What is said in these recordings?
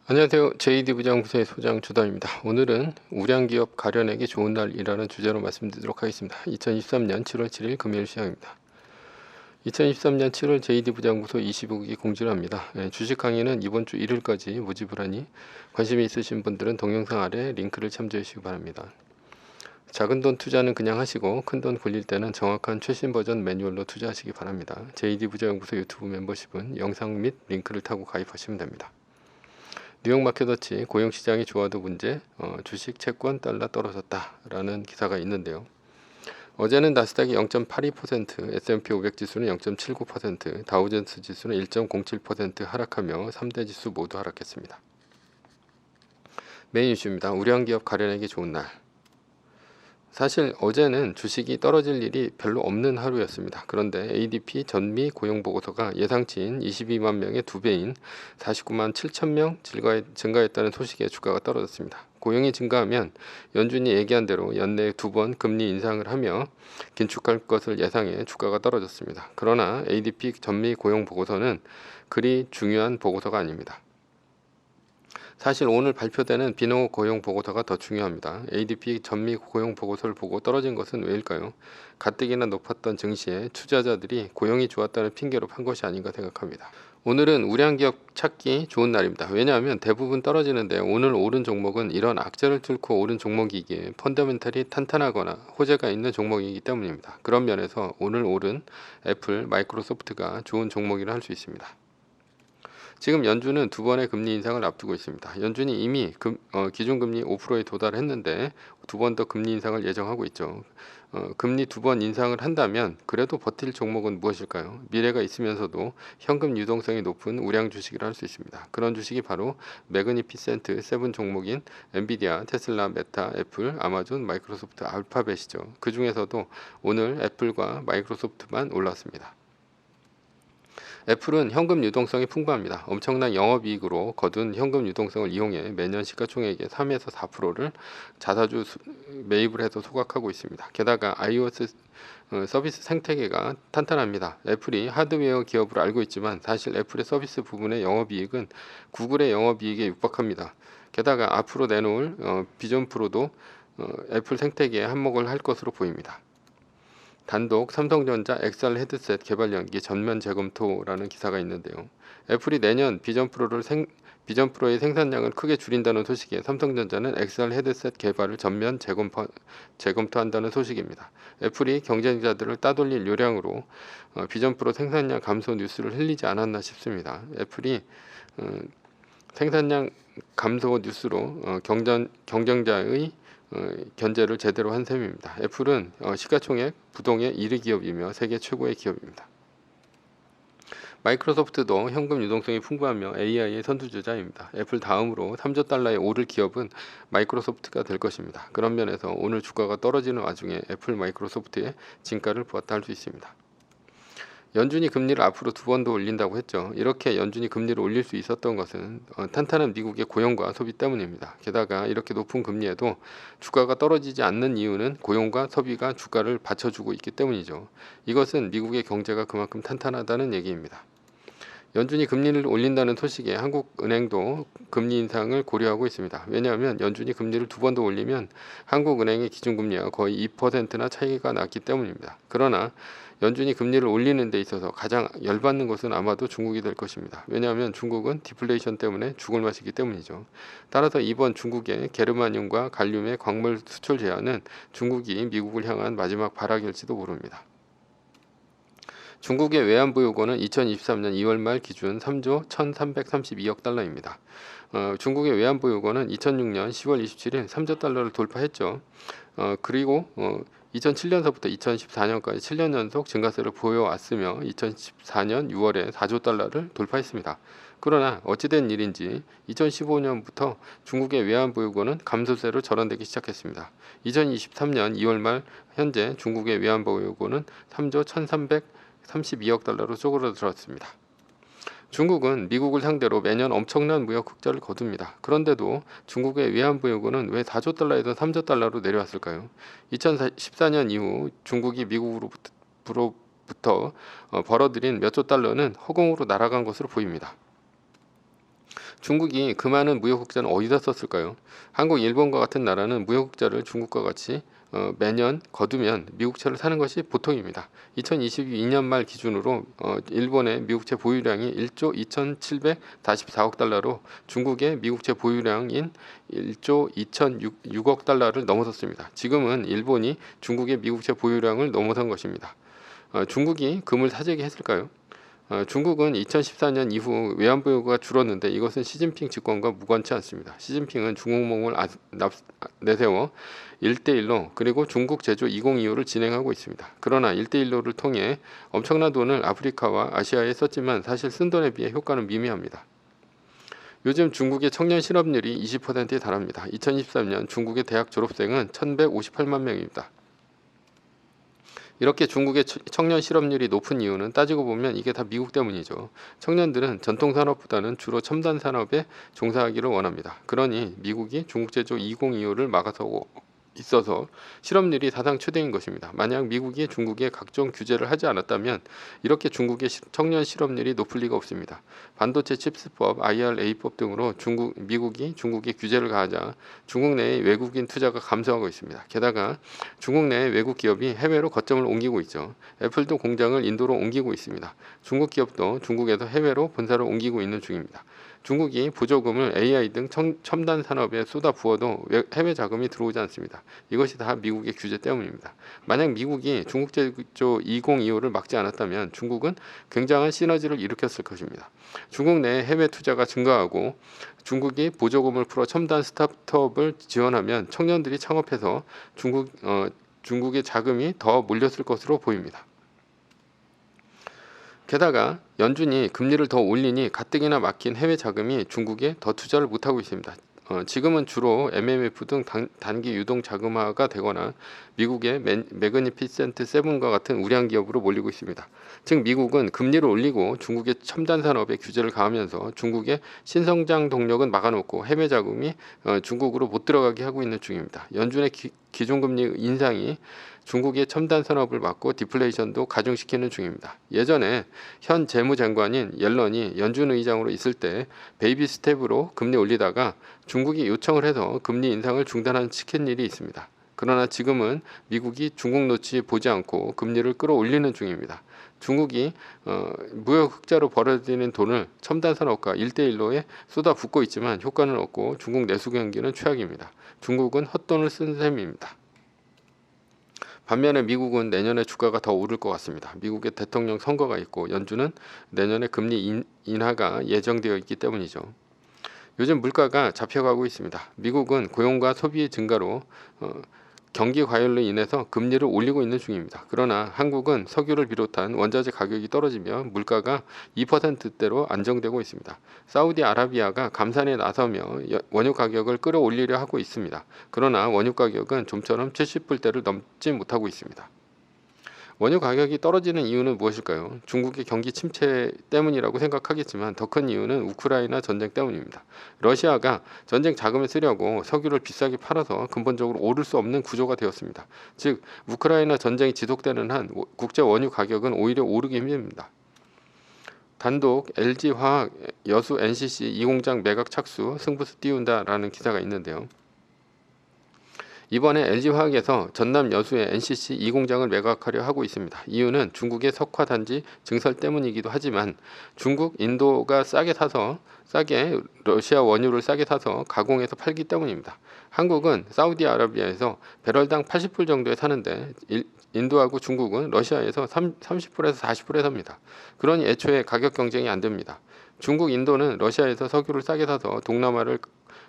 안녕하세요. JD 부장부서의 소장 주담입니다. 오늘은 우량기업 가련에게 좋은 날이라는 주제로 말씀드리도록 하겠습니다. 2023년 7월 7일 금요일 시장입니다. 2023년 7월 JD 부장부서 25기 공지를 합니다. 주식 강의는 이번 주 일요일까지 모집을 하니 관심이 있으신 분들은 동영상 아래 링크를 참조해 주시기 바랍니다. 작은 돈 투자는 그냥 하시고 큰 돈 굴릴 때는 정확한 최신 버전 매뉴얼로 투자하시기 바랍니다. JD 부장부서 유튜브 멤버십은 영상 및 링크를 타고 가입하시면 됩니다. 뉴욕 마켓워치 고용시장이 좋아도 문제, 주식 채권 달러 떨어졌다라는 기사가 있는데요. 어제는 나스닥이 0.82%, S&P 500 지수는 0.79%, 다우존스 지수는 1.07% 하락하며 3대 지수 모두 하락했습니다. 메인 이슈입니다. 우량기업 가련에게 좋은 날. 사실 어제는 주식이 떨어질 일이 별로 없는 하루였습니다. 그런데 ADP 전미 고용보고서가 예상치인 22만 명의 2배인 49만 7천 명 증가했다는 소식에 주가가 떨어졌습니다. 고용이 증가하면 연준이 얘기한 대로 연내에 2번 금리 인상을 하며 긴축할 것을 예상해 주가가 떨어졌습니다. 그러나 ADP 전미 고용보고서는 그리 중요한 보고서가 아닙니다. 사실 오늘 발표되는 비농업 고용 보고서가 더 중요합니다. ADP 전미 고용 보고서를 보고 떨어진 것은 왜일까요? 가뜩이나 높았던 증시에 투자자들이 고용이 좋았다는 핑계로 판 것이 아닌가 생각합니다. 오늘은 우량기업 찾기 좋은 날입니다. 왜냐하면 대부분 떨어지는데 오늘 오른 종목은 이런 악재를 뚫고 오른 종목이기에 펀더멘탈이 탄탄하거나 호재가 있는 종목이기 때문입니다. 그런 면에서 오늘 오른 애플, 마이크로소프트가 좋은 종목이라 할 수 있습니다. 지금 연준은 2번의 금리 인상을 앞두고 있습니다. 연준이 이미 기준금리 5%에 도달했는데 2번 더 금리 인상을 예정하고 있죠. 금리 2번 인상을 한다면 그래도 버틸 종목은 무엇일까요? 미래가 있으면서도 현금 유동성이 높은 우량 주식이라 할 수 있습니다. 그런 주식이 바로 매그니피센트 7 종목인 엔비디아, 테슬라, 메타, 애플, 아마존, 마이크로소프트, 알파벳이죠. 그 중에서도 오늘 애플과 마이크로소프트만 올랐습니다. 애플은 현금 유동성이 풍부합니다. 엄청난 영업이익으로 거둔 현금 유동성을 이용해 매년 시가총액의 3에서 4%를 자사주 매입을 해서 소각하고 있습니다. 게다가 iOS 서비스 생태계가 탄탄합니다. 애플이 하드웨어 기업으로 알고 있지만 사실 애플의 서비스 부분의 영업이익은 구글의 영업이익에 육박합니다. 게다가 앞으로 내놓을 비전 프로도 애플 생태계에 한몫을 할 것으로 보입니다. 단독 삼성전자 XR 헤드셋 개발 연기 전면 재검토라는 기사가 있는데요. 애플이 내년 비전 프로의 생산량을 크게 줄인다는 소식에 삼성전자는 XR 헤드셋 개발을 전면 재검토한다는 소식입니다. 애플이 경쟁자들을 따돌릴 요량으로 비전 프로 생산량 감소 뉴스를 흘리지 않았나 싶습니다. 애플이 생산량 감소 뉴스로 경쟁자의 견제를 제대로 한 셈입니다. 애플은 시가총액 부동의 1위 기업이며 세계 최고의 기업입니다. 마이크로소프트도 현금 유동성이 풍부하며 AI의 선두주자입니다. 애플 다음으로 3조 달러에 오를 기업은 마이크로소프트가 될 것입니다. 그런 면에서 오늘 주가가 떨어지는 와중에 애플 마이크로소프트의 진가를 보았다 할 수 있습니다. 연준이 금리를 앞으로 2번 더 올린다고 했죠. 이렇게 연준이 금리를 올릴 수 있었던 것은 탄탄한 미국의 고용과 소비 때문입니다. 게다가 이렇게 높은 금리에도 주가가 떨어지지 않는 이유는 고용과 소비가 주가를 받쳐주고 있기 때문이죠. 이것은 미국의 경제가 그만큼 탄탄하다는 얘기입니다. 연준이 금리를 올린다는 소식에 한국은행도 금리 인상을 고려하고 있습니다. 왜냐하면 연준이 금리를 2번 더 올리면 한국은행의 기준금리와 거의 2%나 차이가 났기 때문입니다. 그러나 연준이 금리를 올리는 데 있어서 가장 열받는 것은 아마도 중국이 될 것입니다. 왜냐하면 중국은 디플레이션 때문에 죽을 맛이기 때문이죠. 따라서 이번 중국의 게르마늄과 갈륨의 광물 수출 제한은 중국이 미국을 향한 마지막 발악일지도 모릅니다. 중국의 외환보유고는 2023년 2월 말 기준 3조 1,332억 달러입니다. 중국의 외환보유고는 2006년 10월 27일 3조 달러를 돌파했죠. 그리고 2007년서부터 2014년까지 7년 연속 증가세를 보여왔으며 2014년 6월에 4조 달러를 돌파했습니다. 그러나 어찌된 일인지 2015년부터 중국의 외환보유고는 감소세로 전환되기 시작했습니다. 2023년 2월 말 현재 중국의 외환보유고는 3조 1,332억 달러로 쪼그라들었습니다. 중국은 미국을 상대로 매년 엄청난 무역 흑자를 거둡니다. 그런데도 중국의 외환보유고는 왜 4조 달러에서 3조 달러로 내려왔을까요? 2014년 이후 중국이 미국으로부터 벌어들인 몇 조 달러는 허공으로 날아간 것으로 보입니다. 중국이 그 많은 무역흑자는 어디다 썼을까요? 한국, 일본과 같은 나라는 무역흑자를 중국과 같이 매년 거두면 미국채를 사는 것이 보통입니다. 2022년 말 기준으로 일본의 미국채 보유량이 1조 2,744억 달러로 중국의 미국채 보유량인 1조 2,006억 달러를 넘어섰습니다. 지금은 일본이 중국의 미국채 보유량을 넘어선 것입니다. 중국이 금을 사재기 했을까요? 중국은 2014년 이후 외환보유고가 줄었는데 이것은 시진핑 집권과 무관치 않습니다. 시진핑은 중국몽을 내세워 1대1로 그리고 중국 제조 2025를 진행하고 있습니다. 그러나 1대1로를 통해 엄청난 돈을 아프리카와 아시아에 썼지만 사실 쓴 돈에 비해 효과는 미미합니다. 요즘 중국의 청년 실업률이 20%에 달합니다. 2023년 중국의 대학 졸업생은 1,158만 명입니다. 이렇게 중국의 청년 실업률이 높은 이유는 따지고 보면 이게 다 미국 때문이죠. 청년들은 전통산업보다는 주로 첨단 산업에 종사하기를 원합니다. 그러니 미국이 중국 제조 2025를 막아서고 있어서 실업률이 사상 최대인 것입니다. 만약 미국이 중국에 각종 규제를 하지 않았다면 이렇게 중국의 청년 실업률이 높을 리가 없습니다. 반도체 칩스법, IRA법 등으로 미국이 중국에 규제를 가하자 중국 내의 외국인 투자가 감소하고 있습니다. 게다가 중국 내의 외국 기업이 해외로 거점을 옮기고 있죠. 애플도 공장을 인도로 옮기고 있습니다. 중국 기업도 중국에서 해외로 본사를 옮기고 있는 중입니다. 중국이 보조금을 AI 등 첨단 산업에 쏟아 부어도 해외 자금이 들어오지 않습니다. 이것이 다 미국의 규제 때문입니다. 만약 미국이 중국 제조 2025를 막지 않았다면 중국은 굉장한 시너지를 일으켰을 것입니다. 중국 내 해외 투자가 증가하고 중국이 보조금을 풀어 첨단 스타트업을 지원하면 청년들이 창업해서 중국의 자금이 더 몰렸을 것으로 보입니다. 게다가 연준이 금리를 더 올리니 가뜩이나 막힌 해외 자금이 중국에 더 투자를 못하고 있습니다. 지금은 주로 MMF 등 단기 유동 자금화가 되거나 미국의 매그니피센트 세븐과 같은 우량 기업으로 몰리고 있습니다. 즉 미국은 금리를 올리고 중국의 첨단 산업에 규제를 가하면서 중국의 신성장 동력은 막아놓고 해외 자금이 중국으로 못 들어가게 하고 있는 중입니다. 연준의 기준금리 인상이 중국의 첨단 산업을 막고 디플레이션도 가중시키는 중입니다. 예전에 현 재무장관인 옐런이 연준 의장으로 있을 때 베이비 스텝으로 금리 올리다가 중국이 요청을 해서 금리 인상을 중단시킨 일이 있습니다. 그러나 지금은 미국이 중국 눈치 보지 않고 금리를 끌어올리는 중입니다. 중국이 무역 흑자로 벌어들이는 돈을 첨단 산업과 1대1로에 쏟아붓고 있지만 효과는 없고 중국 내수 경기는 최악입니다. 중국은 헛돈을 쓴 셈입니다. 반면에 미국은 내년에 주가가 더 오를 것 같습니다. 미국의 대통령 선거가 있고 연준은 내년에 금리 인하가 예정되어 있기 때문이죠. 요즘 물가가 잡혀가고 있습니다. 미국은 고용과 소비의 증가로 경기 과열로 인해서 금리를 올리고 있는 중입니다. 그러나 한국은 석유를 비롯한 원자재 가격이 떨어지며 물가가 2%대로 안정되고 있습니다. 사우디아라비아가 감산에 나서며 원유 가격을 끌어올리려 하고 있습니다. 그러나 원유 가격은 좀처럼 70불대를 넘지 못하고 있습니다. 원유 가격이 떨어지는 이유는 무엇일까요? 중국의 경기 침체 때문이라고 생각하겠지만 더 큰 이유는 우크라이나 전쟁 때문입니다. 러시아가 전쟁 자금을 쓰려고 석유를 비싸게 팔아서 근본적으로 오를 수 없는 구조가 되었습니다. 즉 우크라이나 전쟁이 지속되는 한 국제 원유 가격은 오히려 오르기 힘듭니다. 단독 LG화학 여수 NCC 2공장 매각 착수 승부수 띄운다라는 기사가 있는데요. 이번에 LG화학에서 전남 여수의 NCC 2공장을 매각하려 하고 있습니다. 이유는 중국의 석화단지 증설 때문이기도 하지만 중국, 인도가 싸게 러시아 원유를 싸게 사서 가공해서 팔기 때문입니다. 한국은 사우디아라비아에서 배럴당 80불 정도에 사는데 인도하고 중국은 러시아에서 30불에서 40불에 삽니다. 그러니 애초에 가격 경쟁이 안 됩니다. 중국, 인도는 러시아에서 석유를 싸게 사서 동남아를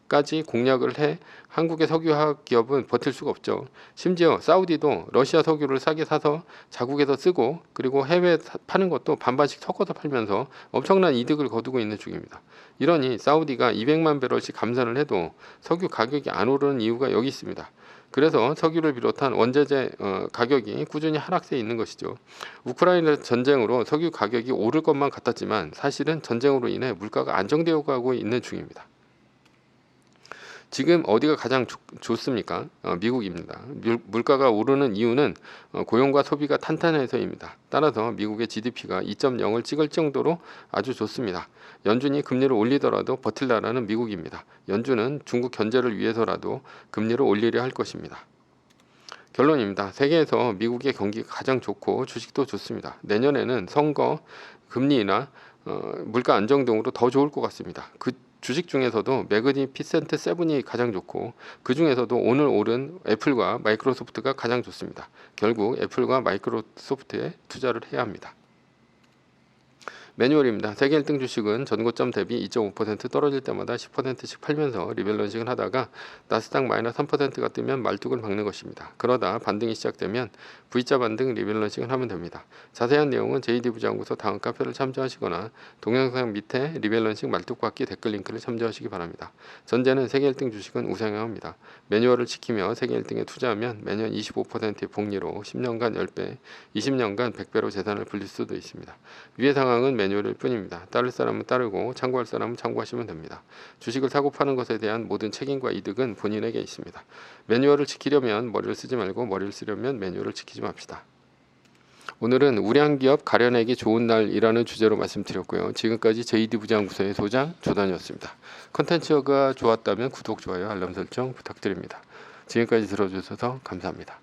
까지 공략을 해 한국의 석유화학 기업은 버틸 수가 없죠. 심지어 사우디도 러시아 석유를 싸게 사서 자국에서 쓰고 그리고 해외에 파는 것도 반반씩 섞어서 팔면서 엄청난 이득을 거두고 있는 중입니다. 이러니 사우디가 200만 배럴씩 감산을 해도 석유 가격이 안 오르는 이유가 여기 있습니다. 그래서 석유를 비롯한 원자재 가격이 꾸준히 하락세에 있는 것이죠. 우크라이나 전쟁으로 석유 가격이 오를 것만 같았지만 사실은 전쟁으로 인해 물가가 안정되어 가고 있는 중입니다. 지금 어디가 가장 좋습니까? 미국입니다. 물가가 오르는 이유는 고용과 소비가 탄탄해서입니다. 따라서 미국의 GDP가 2.0을 찍을 정도로 아주 좋습니다. 연준이 금리를 올리더라도 버틸 나라는 미국입니다. 연준은 중국 견제를 위해서라도 금리를 올리려 할 것입니다. 결론입니다. 세계에서 미국의 경기가 가장 좋고 주식도 좋습니다. 내년에는 선거, 금리나 물가 안정 등으로 더 좋을 것 같습니다. 그 주식 중에서도 매그니피센트 세븐이 가장 좋고 그 중에서도 오늘 오른 애플과 마이크로소프트가 가장 좋습니다. 결국 애플과 마이크로소프트에 투자를 해야 합니다. 매뉴얼입니다. 세계 1등 주식은 전고점 대비 2.5% 떨어질 때마다 10%씩 팔면서 리밸런싱을 하다가 나스닥 마이너스 3%가 뜨면 말뚝을 박는 것입니다. 그러다 반등이 시작되면 V자 반등 리밸런싱을 하면 됩니다. 자세한 내용은 JD부장구소 다음 카페를 참조하시거나 동영상 밑에 리밸런싱 말뚝 받기 댓글 링크를 참조하시기 바랍니다. 전제는 세계 1등 주식은 우상향 합니다. 매뉴얼을 지키며 세계 1등에 투자하면 매년 25%의 복리로 10년간 10배, 20년간 100배로 재산을 불릴 수도 있습니다. 위의 상황은 매뉴얼일 뿐입니다. 따를 사람은 따르고 참고할 사람은 참고하시면 됩니다. 주식을 사고 파는 것에 대한 모든 책임과 이득은 본인에게 있습니다. 매뉴얼을 지키려면 머리를 쓰지 말고 머리를 쓰려면 매뉴얼을 지키지 맙시다. 오늘은 우량 기업 가려내기 좋은 날이라는 주제로 말씀드렸고요. 지금까지 JD부장구소의 소장 조단이었습니다. 컨텐츠가 좋았다면 구독, 좋아요, 알람 설정 부탁드립니다. 지금까지 들어주셔서 감사합니다.